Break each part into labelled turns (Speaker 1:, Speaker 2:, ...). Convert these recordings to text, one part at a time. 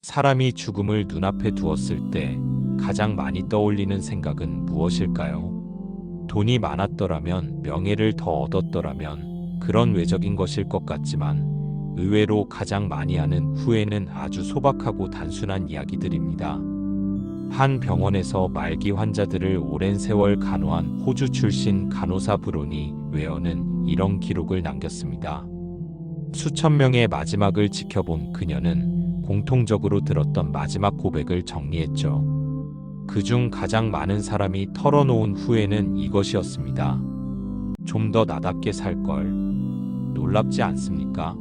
Speaker 1: 사람이 죽음을 눈앞에 두었을 때 가장 많이 떠올리는 생각은 무엇일까요? 돈이 많았더라면, 명예를 더 얻었더라면 그런 외적인 것일 것 같지만 의외로 가장 많이 하는 후회는 아주 소박하고 단순한 이야기들입니다. 한 병원에서 말기 환자들을 오랜 세월 간호한 호주 출신 간호사 브로니 웨어는 이런 기록을 남겼습니다. 수천 명의 마지막을 지켜본 그녀는 공통적으로 들었던 마지막 고백을 정리했죠. 그중 가장 많은 사람이 털어놓은 후회는 이것이었습니다. 좀 더 나답게 살 걸. 놀랍지 않습니까?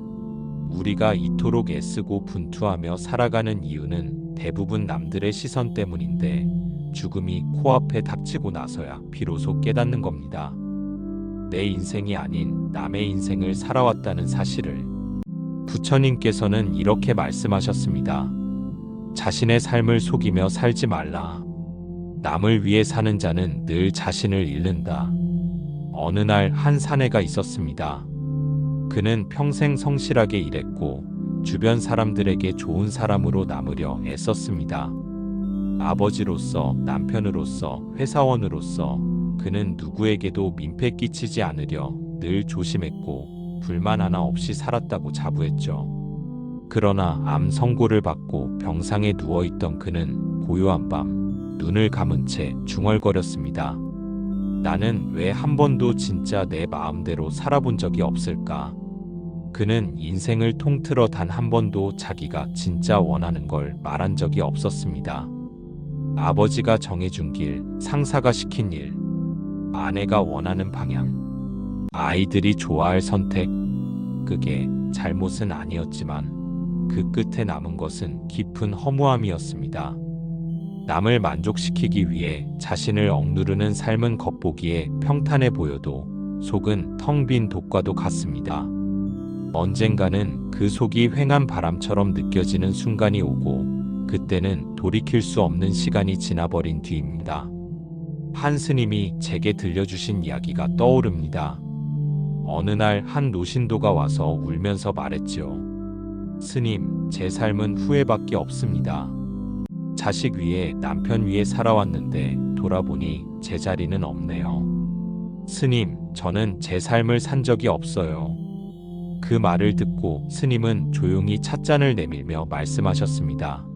Speaker 1: 우리가 이토록 애쓰고 분투하며 살아가는 이유는 대부분 남들의 시선 때문인데 죽음이 코앞에 닥치고 나서야 비로소 깨닫는 겁니다. 내 인생이 아닌 남의 인생을 살아왔다는 사실을. 부처님께서는 이렇게 말씀하셨습니다. 자신의 삶을 속이며 살지 말라. 남을 위해 사는 자는 늘 자신을 잃는다. 어느 날 한 사내가 있었습니다. 그는 평생 성실하게 일했고 주변 사람들에게 좋은 사람으로 남으려 애썼습니다. 아버지로서, 남편으로서, 회사원으로서 그는 누구에게도 민폐 끼치지 않으려 늘 조심했고 불만 하나 없이 살았다고 자부했죠. 그러나 암 선고를 받고 병상에 누워있던 그는 고요한 밤 눈을 감은 채 중얼거렸습니다. 나는 왜 한 번도 진짜 내 마음대로 살아본 적이 없을까? 그는 인생을 통틀어 단 한 번도 자기가 진짜 원하는 걸 말한 적이 없었습니다. 아버지가 정해준 길, 상사가 시킨 일, 아내가 원하는 방향, 아이들이 좋아할 선택. 그게 잘못은 아니었지만 그 끝에 남은 것은 깊은 허무함이었습니다. 남을 만족시키기 위해 자신을 억누르는 삶은 겉보기에 평탄해 보여도 속은 텅 빈 독과도 같습니다. 언젠가는 그 속이 휑한 바람처럼 느껴지는 순간이 오고 그때는 돌이킬 수 없는 시간이 지나버린 뒤입니다. 한 스님이 제게 들려주신 이야기가 떠오릅니다. 어느 날 한 노신도가 와서 울면서 말했지요. 스님, 제 삶은 후회밖에 없습니다. 자식 위에, 남편 위에 살아왔는데 돌아보니 제 자리는 없네요. 스님, 저는 제 삶을 산 적이 없어요. 그 말을 듣고 스님은 조용히 찻잔을 내밀며 말씀하셨습니다.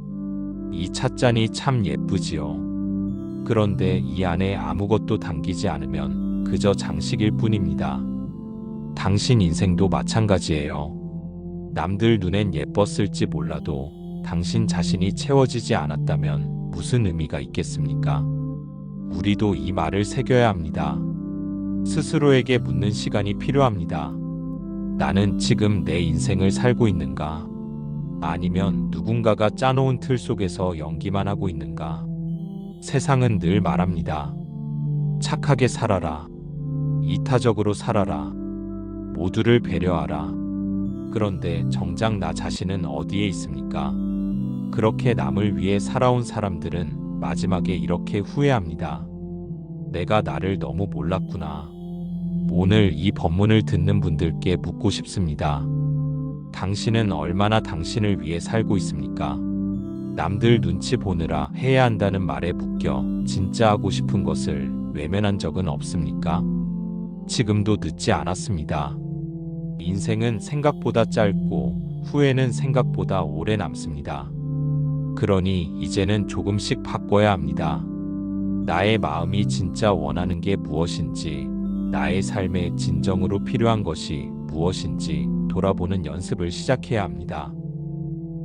Speaker 1: 이 찻잔이 참 예쁘지요. 그런데 이 안에 아무것도 담기지 않으면 그저 장식일 뿐입니다. 당신 인생도 마찬가지예요. 남들 눈엔 예뻤을지 몰라도 당신 자신이 채워지지 않았다면 무슨 의미가 있겠습니까? 우리도 이 말을 새겨야 합니다. 스스로에게 묻는 시간이 필요합니다. 나는 지금 내 인생을 살고 있는가? 아니면 누군가가 짜놓은 틀 속에서 연기만 하고 있는가? 세상은 늘 말합니다. 착하게 살아라. 이타적으로 살아라. 모두를 배려하라. 그런데 정작 나 자신은 어디에 있습니까? 그렇게 남을 위해 살아온 사람들은 마지막에 이렇게 후회합니다. 내가 나를 너무 몰랐구나. 오늘 이 법문을 듣는 분들께 묻고 싶습니다. 당신은 얼마나 당신을 위해 살고 있습니까? 남들 눈치 보느라 해야 한다는 말에 묶여 진짜 하고 싶은 것을 외면한 적은 없습니까? 지금도 늦지 않았습니다. 인생은 생각보다 짧고 후회는 생각보다 오래 남습니다. 그러니 이제는 조금씩 바꿔야 합니다. 나의 마음이 진짜 원하는 게 무엇인지, 나의 삶에 진정으로 필요한 것이 무엇인지 돌아보는 연습을 시작해야 합니다.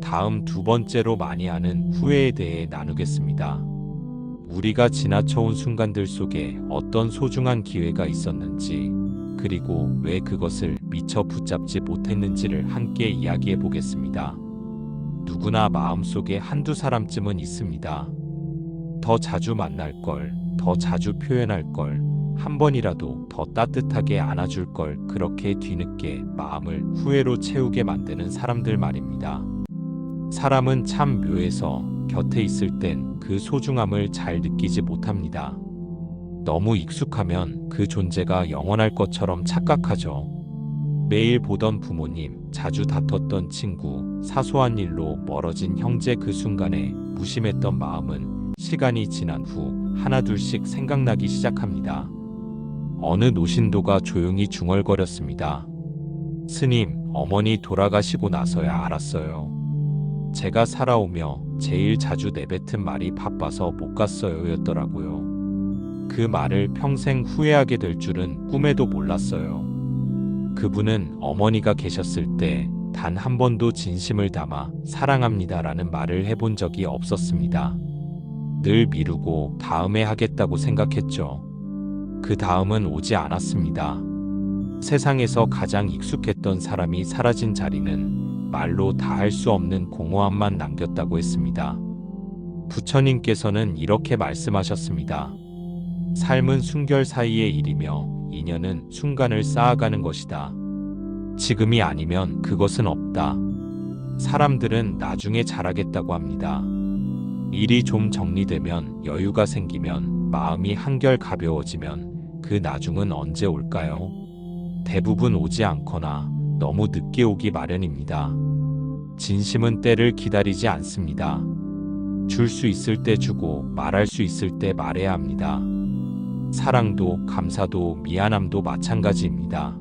Speaker 1: 다음 두 번째로 많이 하는 후회에 대해 나누겠습니다. 우리가 지나쳐온 순간들 속에 어떤 소중한 기회가 있었는지, 그리고 왜 그것을 미처 붙잡지 못했는지를 함께 이야기해 보겠습니다. 누구나 마음속에 한두 사람쯤은 있습니다. 더 자주 만날 걸, 더 자주 표현할 걸, 한 번이라도 더 따뜻하게 안아줄 걸, 그렇게 뒤늦게 마음을 후회로 채우게 만드는 사람들 말입니다. 사람은 참 묘해서 곁에 있을 땐 그 소중함을 잘 느끼지 못합니다. 너무 익숙하면 그 존재가 영원할 것처럼 착각하죠. 매일 보던 부모님, 자주 다퉜던 친구, 사소한 일로 멀어진 형제 그 순간에 무심했던 마음은 시간이 지난 후 하나둘씩 생각나기 시작합니다. 어느 노신도가 조용히 중얼거렸습니다. 스님, 어머니 돌아가시고 나서야 알았어요. 제가 살아오며 제일 자주 내뱉은 말이 바빠서 못 갔어요 였더라고요. 그 말을 평생 후회하게 될 줄은 꿈에도 몰랐어요. 그분은 어머니가 계셨을 때 단 한 번도 진심을 담아 사랑합니다라는 말을 해본 적이 없었습니다. 늘 미루고 다음에 하겠다고 생각했죠. 그 다음은 오지 않았습니다. 세상에서 가장 익숙했던 사람이 사라진 자리는 말로 다 할 수 없는 공허함만 남겼다고 했습니다. 부처님께서는 이렇게 말씀하셨습니다. 삶은 순결 사이의 일이며 인연은 순간을 쌓아가는 것이다. 지금이 아니면 그것은 없다. 사람들은 나중에 잘하겠다고 합니다. 일이 좀 정리되면 여유가 생기면 마음이 한결 가벼워지면 그 나중은 언제 올까요? 대부분 오지 않거나 너무 늦게 오기 마련입니다. 진심은 때를 기다리지 않습니다. 줄 수 있을 때 주고 말할 수 있을 때 말해야 합니다. 사랑도 감사도 미안함도 마찬가지입니다.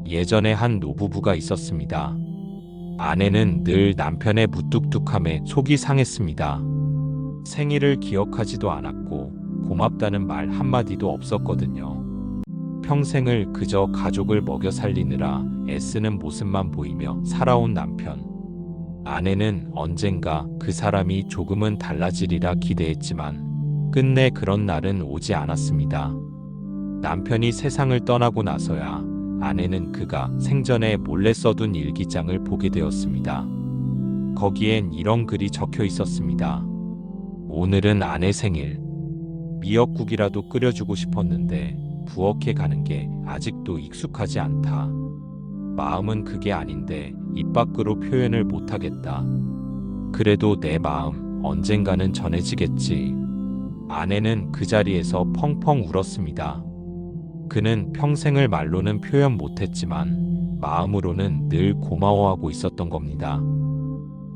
Speaker 1: 예전에 한 노부부가 있었습니다. 아내는 늘 남편의 무뚝뚝함에 속이 상했습니다. 생일을 기억하지도 않았고 고맙다는 말 한마디도 없었거든요. 평생을 그저 가족을 먹여 살리느라 애쓰는 모습만 보이며 살아온 남편. 아내는 언젠가 그 사람이 조금은 달라지리라 기대했지만 끝내 그런 날은 오지 않았습니다. 남편이 세상을 떠나고 나서야 아내는 그가 생전에 몰래 써둔 일기장을 보게 되었습니다. 거기엔 이런 글이 적혀 있었습니다. 오늘은 아내 생일. 미역국이라도 끓여주고 싶었는데 부엌에 가는 게 아직도 익숙하지 않다. 마음은 그게 아닌데 입 밖으로 표현을 못하겠다. 그래도 내 마음 언젠가는 전해지겠지. 아내는 그 자리에서 펑펑 울었습니다. 그는 평생을 말로는 표현 못했지만 마음으로는 늘 고마워하고 있었던 겁니다.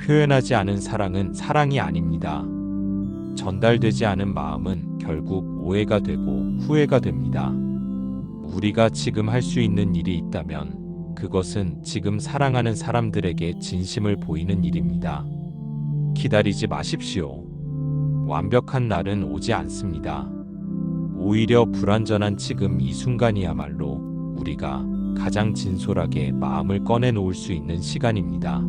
Speaker 1: 표현하지 않은 사랑은 사랑이 아닙니다. 전달되지 않은 마음은 결국 오해가 되고 후회가 됩니다. 우리가 지금 할 수 있는 일이 있다면 그것은 지금 사랑하는 사람들에게 진심을 보이는 일입니다. 기다리지 마십시오. 완벽한 날은 오지 않습니다. 오히려 불완전한 지금 이 순간이야말로 우리가 가장 진솔하게 마음을 꺼내놓을 수 있는 시간입니다.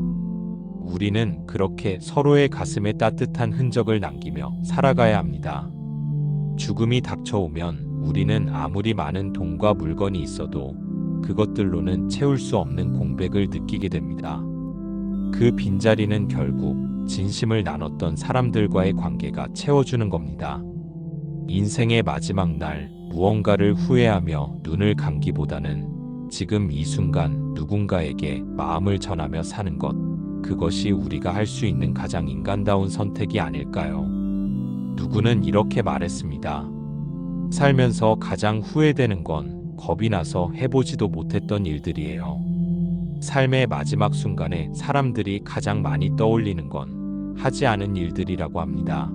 Speaker 1: 우리는 그렇게 서로의 가슴에 따뜻한 흔적을 남기며 살아가야 합니다. 죽음이 닥쳐오면 우리는 아무리 많은 돈과 물건이 있어도 그것들로는 채울 수 없는 공백을 느끼게 됩니다. 그 빈자리는 결국 진심을 나눴던 사람들과의 관계가 채워주는 겁니다. 인생의 마지막 날 무언가를 후회하며 눈을 감기보다는 지금 이 순간 누군가에게 마음을 전하며 사는 것, 그것이 우리가 할 수 있는 가장 인간다운 선택이 아닐까요? 누구는 이렇게 말했습니다. 살면서 가장 후회되는 건 겁이 나서 해보지도 못했던 일들이에요. 삶의 마지막 순간에 사람들이 가장 많이 떠올리는 건 하지 않은 일들이라고 합니다.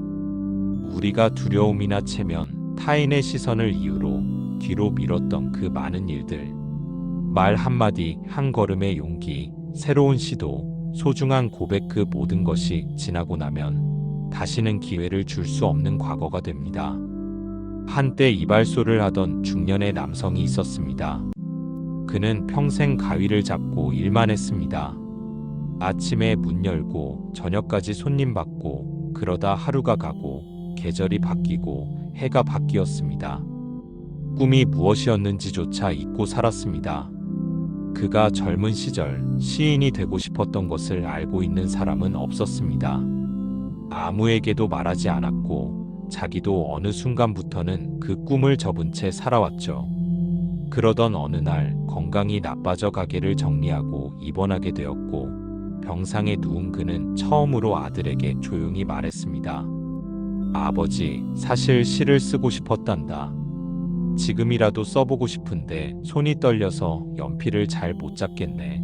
Speaker 1: 우리가 두려움이나 체면, 타인의 시선을 이유로 뒤로 미뤘던 그 많은 일들. 말 한마디, 한 걸음의 용기, 새로운 시도, 소중한 고백 그 모든 것이 지나고 나면 다시는 기회를 줄 수 없는 과거가 됩니다. 한때 이발소를 하던 중년의 남성이 있었습니다. 그는 평생 가위를 잡고 일만 했습니다. 아침에 문 열고 저녁까지 손님 받고 그러다 하루가 가고 계절이 바뀌고 해가 바뀌었습니다. 꿈이 무엇이었는지조차 잊고 살았습니다. 그가 젊은 시절 시인이 되고 싶었던 것을 알고 있는 사람은 없었습니다. 아무에게도 말하지 않았고 자기도 어느 순간부터는 그 꿈을 접은 채 살아왔죠. 그러던 어느 날 건강이 나빠져 가게를 정리하고 입원하게 되었고 병상에 누운 그는 처음으로 아들에게 조용히 말했습니다. 아버지, 사실 시를 쓰고 싶었단다. 지금이라도 써보고 싶은데 손이 떨려서 연필을 잘 못 잡겠네.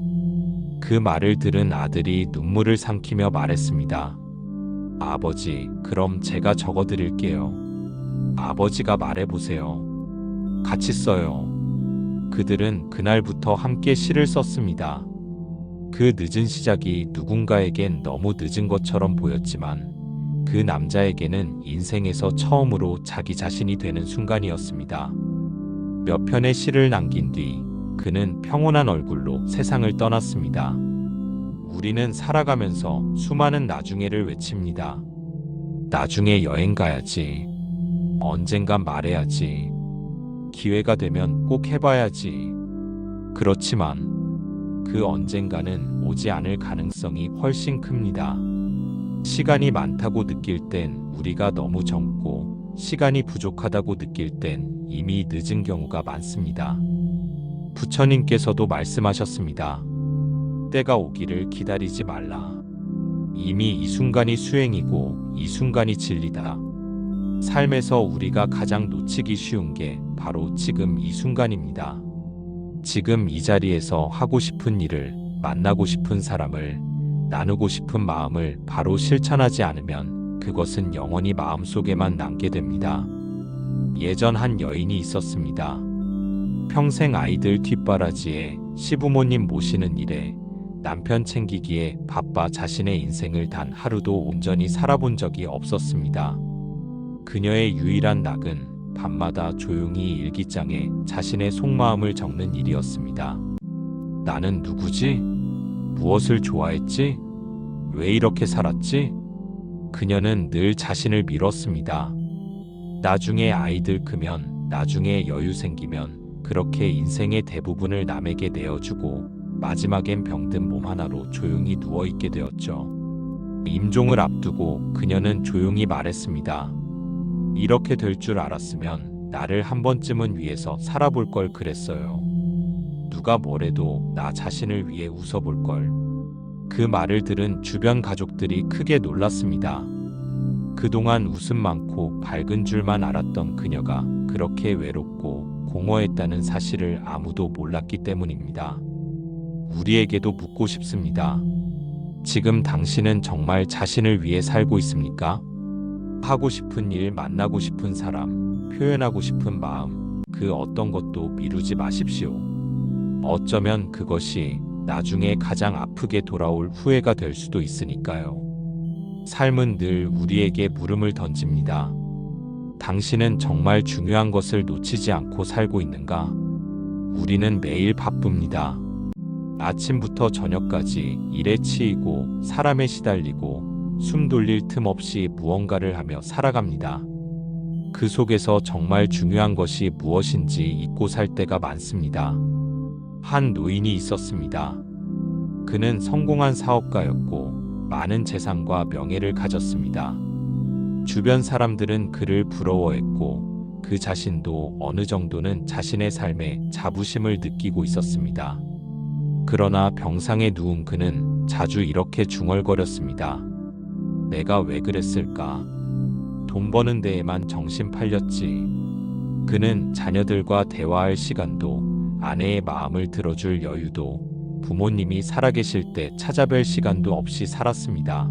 Speaker 1: 그 말을 들은 아들이 눈물을 삼키며 말했습니다. 아버지, 그럼 제가 적어드릴게요. 아버지가 말해보세요. 같이 써요. 그들은 그날부터 함께 시를 썼습니다. 그 늦은 시작이 누군가에겐 너무 늦은 것처럼 보였지만 그 남자에게는 인생에서 처음으로 자기 자신이 되는 순간이었습니다. 몇 편의 시를 남긴 뒤 그는 평온한 얼굴로 세상을 떠났습니다. 우리는 살아가면서 수많은 나중에를 외칩니다. 나중에 여행 가야지. 언젠간 말해야지. 기회가 되면 꼭 해봐야지. 그렇지만 그 언젠가는 오지 않을 가능성이 훨씬 큽니다. 시간이 많다고 느낄 땐 우리가 너무 젊고 시간이 부족하다고 느낄 땐 이미 늦은 경우가 많습니다. 부처님께서도 말씀하셨습니다. 때가 오기를 기다리지 말라. 이미 이 순간이 수행이고 이 순간이 진리다. 삶에서 우리가 가장 놓치기 쉬운 게 바로 지금 이 순간입니다. 지금 이 자리에서 하고 싶은 일을, 만나고 싶은 사람을, 나누고 싶은 마음을 바로 실천하지 않으면 그것은 영원히 마음속에만 남게 됩니다. 예전 한 여인이 있었습니다. 평생 아이들 뒷바라지에 시부모님 모시는 일에 남편 챙기기에 바빠 자신의 인생을 단 하루도 온전히 살아본 적이 없었습니다. 그녀의 유일한 낙은 밤마다 조용히 일기장에 자신의 속마음을 적는 일이었습니다. 나는 누구지? 무엇을 좋아했지? 왜 이렇게 살았지? 그녀는 늘 자신을 밀었습니다. 나중에 아이들 크면, 나중에 여유 생기면 그렇게 인생의 대부분을 남에게 내어주고 마지막엔 병든 몸 하나로 조용히 누워있게 되었죠. 임종을 앞두고 그녀는 조용히 말했습니다. 이렇게 될 줄 알았으면 나를 한 번쯤은 위해서 살아볼 걸 그랬어요. 누가 뭐래도 나 자신을 위해 웃어볼 걸. 그 말을 들은 주변 가족들이 크게 놀랐습니다. 그동안 웃음 많고 밝은 줄만 알았던 그녀가 그렇게 외롭고 공허했다는 사실을 아무도 몰랐기 때문입니다. 우리에게도 묻고 싶습니다. 지금 당신은 정말 자신을 위해 살고 있습니까? 하고 싶은 일, 만나고 싶은 사람, 표현하고 싶은 마음, 그 어떤 것도 미루지 마십시오. 어쩌면 그것이 나중에 가장 아프게 돌아올 후회가 될 수도 있으니까요. 삶은 늘 우리에게 물음을 던집니다. 당신은 정말 중요한 것을 놓치지 않고 살고 있는가? 우리는 매일 바쁩니다. 아침부터 저녁까지 일에 치이고 사람에 시달리고 숨 돌릴 틈 없이 무언가를 하며 살아갑니다. 그 속에서 정말 중요한 것이 무엇인지 잊고 살 때가 많습니다. 한 노인이 있었습니다. 그는 성공한 사업가였고 많은 재산과 명예를 가졌습니다. 주변 사람들은 그를 부러워했고 그 자신도 어느 정도는 자신의 삶에 자부심을 느끼고 있었습니다. 그러나 병상에 누운 그는 자주 이렇게 중얼거렸습니다. 내가 왜 그랬을까? 돈 버는 데에만 정신 팔렸지. 그는 자녀들과 대화할 시간도, 아내의 마음을 들어줄 여유도, 부모님이 살아계실 때 찾아뵐 시간도 없이 살았습니다.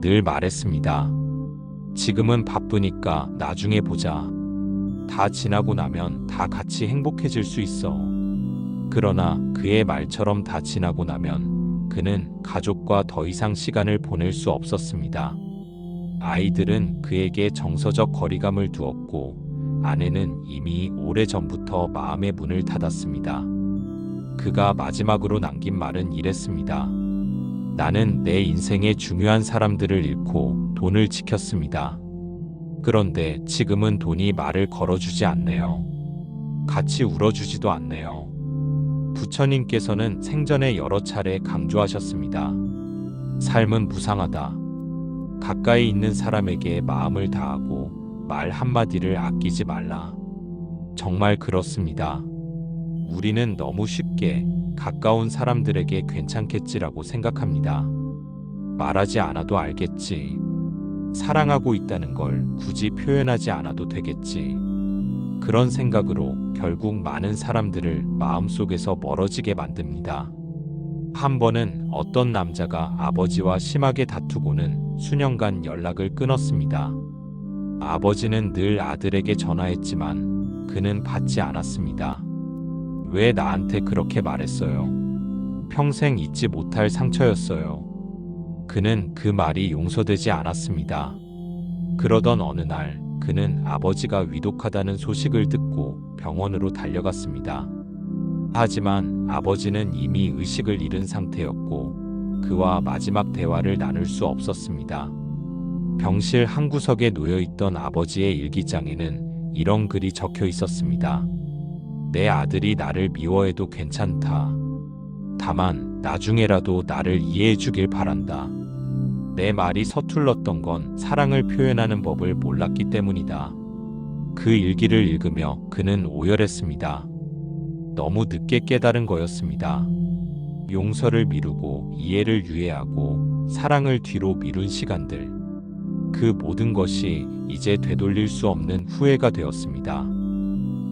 Speaker 1: 늘 말했습니다. 지금은 바쁘니까 나중에 보자. 다 지나고 나면 다 같이 행복해질 수 있어. 그러나 그의 말처럼 다 지나고 나면 그는 가족과 더 이상 시간을 보낼 수 없었습니다. 아이들은 그에게 정서적 거리감을 두었고 아내는 이미 오래전부터 마음의 문을 닫았습니다. 그가 마지막으로 남긴 말은 이랬습니다. 나는 내 인생의 중요한 사람들을 잃고 돈을 지켰습니다. 그런데 지금은 돈이 말을 걸어주지 않네요. 같이 울어주지도 않네요. 부처님께서는 생전에 여러 차례 강조하셨습니다. 삶은 무상하다. 가까이 있는 사람에게 마음을 다하고 말 한마디를 아끼지 말라. 정말 그렇습니다. 우리는 너무 쉽게 가까운 사람들에게 괜찮겠지라고 생각합니다. 말하지 않아도 알겠지. 사랑하고 있다는 걸 굳이 표현하지 않아도 되겠지. 그런 생각으로 결국 많은 사람들을 마음속에서 멀어지게 만듭니다. 한 번은 어떤 남자가 아버지와 심하게 다투고는 수년간 연락을 끊었습니다. 아버지는 늘 아들에게 전화했지만 그는 받지 않았습니다. 왜 나한테 그렇게 말했어요? 평생 잊지 못할 상처였어요. 그는 그 말이 용서되지 않았습니다. 그러던 어느 날 그는 아버지가 위독하다는 소식을 듣고 병원으로 달려갔습니다. 하지만 아버지는 이미 의식을 잃은 상태였고 그와 마지막 대화를 나눌 수 없었습니다. 병실 한 구석에 놓여 있던 아버지의 일기장에는 이런 글이 적혀 있었습니다. 내 아들이 나를 미워해도 괜찮다. 다만 나중에라도 나를 이해해 주길 바란다. 내 말이 서툴렀던 건 사랑을 표현하는 법을 몰랐기 때문이다. 그 일기를 읽으며 그는 오열했습니다. 너무 늦게 깨달은 거였습니다. 용서를 미루고 이해를 유예하고 사랑을 뒤로 미룬 시간들. 그 모든 것이 이제 되돌릴 수 없는 후회가 되었습니다.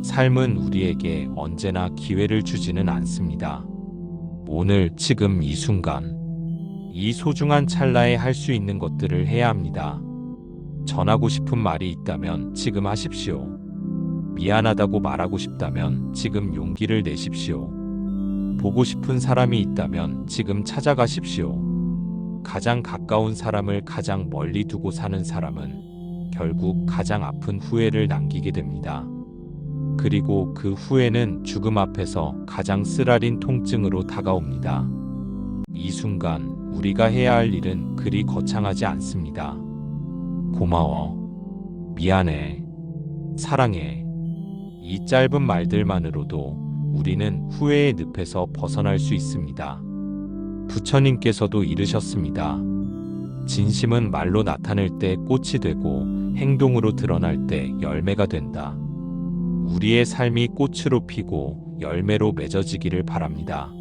Speaker 1: 삶은 우리에게 언제나 기회를 주지는 않습니다. 오늘, 지금 이 순간, 이 소중한 찰나에 할 수 있는 것들을 해야 합니다. 전하고 싶은 말이 있다면 지금 하십시오. 미안하다고 말하고 싶다면 지금 용기를 내십시오. 보고 싶은 사람이 있다면 지금 찾아가십시오. 가장 가까운 사람을 가장 멀리 두고 사는 사람은 결국 가장 아픈 후회를 남기게 됩니다. 그리고 그 후회는 죽음 앞에서 가장 쓰라린 통증으로 다가옵니다. 이 순간 우리가 해야 할 일은 그리 거창하지 않습니다. 고마워. 미안해. 사랑해. 이 짧은 말들만으로도 우리는 후회의 늪에서 벗어날 수 있습니다. 부처님께서도 이르셨습니다. 진심은 말로 나타낼 때 꽃이 되고 행동으로 드러날 때 열매가 된다. 우리의 삶이 꽃으로 피고 열매로 맺어지기를 바랍니다.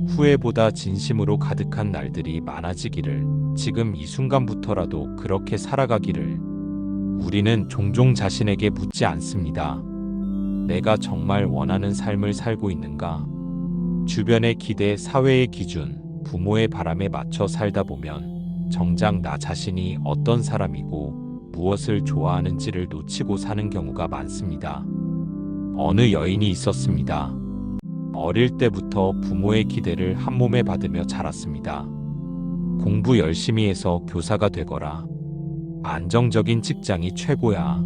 Speaker 1: 후회보다 진심으로 가득한 날들이 많아지기를, 지금 이 순간부터라도 그렇게 살아가기를. 우리는 종종 자신에게 묻지 않습니다. 내가 정말 원하는 삶을 살고 있는가? 주변의 기대, 사회의 기준, 부모의 바람에 맞춰 살다 보면 정작 나 자신이 어떤 사람이고 무엇을 좋아하는지를 놓치고 사는 경우가 많습니다. 어느 여인이 있었습니다. 어릴 때부터 부모의 기대를 한몸에 받으며 자랐습니다. 공부 열심히 해서 교사가 되거라. 안정적인 직장이 최고야.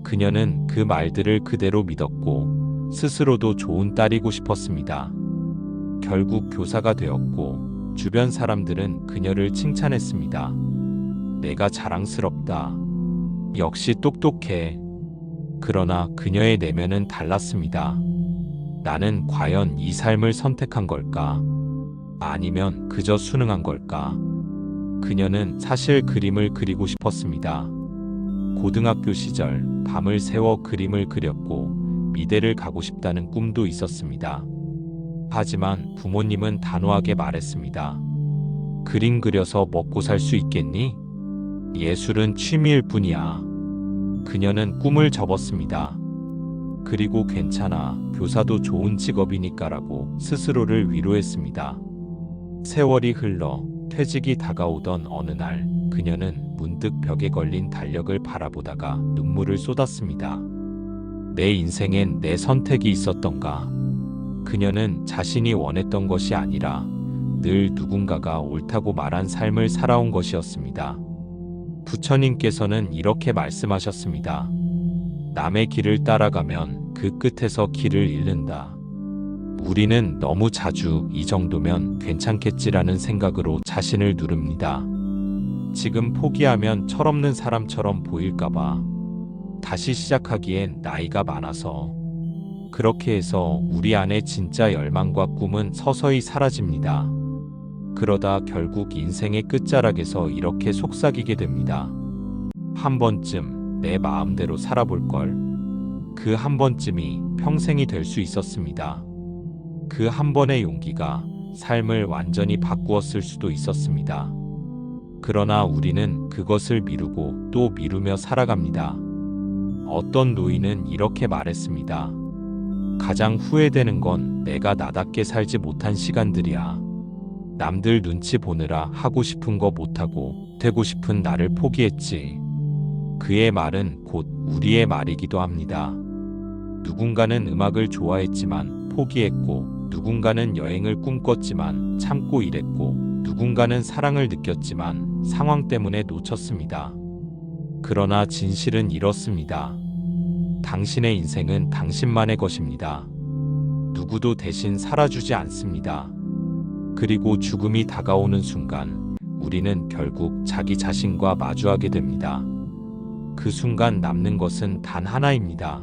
Speaker 1: 그녀는 그 말들을 그대로 믿었고 스스로도 좋은 딸이고 싶었습니다. 결국 교사가 되었고 주변 사람들은 그녀를 칭찬했습니다. 내가 자랑스럽다. 역시 똑똑해. 그러나 그녀의 내면은 달랐습니다. 나는 과연 이 삶을 선택한 걸까? 아니면 그저 순응한 걸까? 그녀는 사실 그림을 그리고 싶었습니다. 고등학교 시절 밤을 새워 그림을 그렸고 미대를 가고 싶다는 꿈도 있었습니다. 하지만 부모님은 단호하게 말했습니다. 그림 그려서 먹고 살 수 있겠니? 예술은 취미일 뿐이야. 그녀는 꿈을 접었습니다. 그리고 괜찮아, 교사도 좋은 직업이니까라고 스스로를 위로했습니다. 세월이 흘러 퇴직이 다가오던 어느 날 그녀는 문득 벽에 걸린 달력을 바라보다가 눈물을 쏟았습니다. 내 인생엔 내 선택이 있었던가? 그녀는 자신이 원했던 것이 아니라 늘 누군가가 옳다고 말한 삶을 살아온 것이었습니다. 부처님께서는 이렇게 말씀하셨습니다. 남의 길을 따라가면 그 끝에서 길을 잃는다. 우리는 너무 자주 이 정도면 괜찮겠지라는 생각으로 자신을 누릅니다. 지금 포기하면 철없는 사람처럼 보일까봐. 다시 시작하기엔 나이가 많아서. 그렇게 해서 우리 안에 진짜 열망과 꿈은 서서히 사라집니다. 그러다 결국 인생의 끝자락에서 이렇게 속삭이게 됩니다. 한 번쯤 내 마음대로 살아볼 걸. 그 한 번쯤이 평생이 될 수 있었습니다. 그 한 번의 용기가 삶을 완전히 바꾸었을 수도 있었습니다. 그러나 우리는 그것을 미루고 또 미루며 살아갑니다. 어떤 노인은 이렇게 말했습니다. 가장 후회되는 건 내가 나답게 살지 못한 시간들이야. 남들 눈치 보느라 하고 싶은 거 못하고 되고 싶은 나를 포기했지. 그의 말은 곧 우리의 말이기도 합니다. 누군가는 음악을 좋아했지만 포기했고, 누군가는 여행을 꿈꿨지만 참고 일했고, 누군가는 사랑을 느꼈지만 상황 때문에 놓쳤습니다. 그러나 진실은 이렇습니다. 당신의 인생은 당신만의 것입니다. 누구도 대신 살아주지 않습니다. 그리고 죽음이 다가오는 순간 우리는 결국 자기 자신과 마주하게 됩니다. 그 순간 남는 것은 단 하나입니다.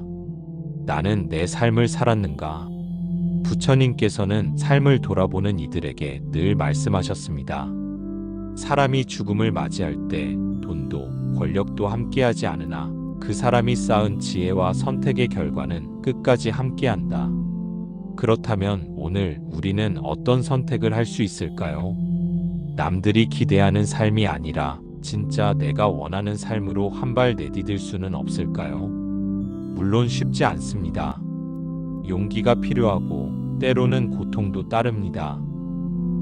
Speaker 1: 나는 내 삶을 살았는가? 부처님께서는 삶을 돌아보는 이들에게 늘 말씀하셨습니다. 사람이 죽음을 맞이할 때 돈도 권력도 함께하지 않으나 그 사람이 쌓은 지혜와 선택의 결과는 끝까지 함께한다. 그렇다면 오늘 우리는 어떤 선택을 할 수 있을까요? 남들이 기대하는 삶이 아니라 진짜 내가 원하는 삶으로 한 발 내디딜 수는 없을까요? 물론 쉽지 않습니다. 용기가 필요하고 때로는 고통도 따릅니다.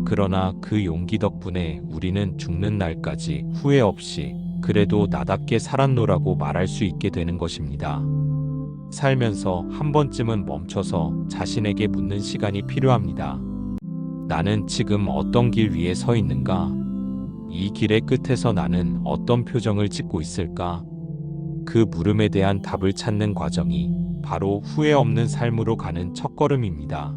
Speaker 1: 그러나 그 용기 덕분에 우리는 죽는 날까지 후회 없이 그래도 나답게 살았노라고 말할 수 있게 되는 것입니다. 살면서 한 번쯤은 멈춰서 자신에게 묻는 시간이 필요합니다. 나는 지금 어떤 길 위에 서 있는가? 이 길의 끝에서 나는 어떤 표정을 짓고 있을까? 그 물음에 대한 답을 찾는 과정이 바로 후회 없는 삶으로 가는 첫걸음입니다.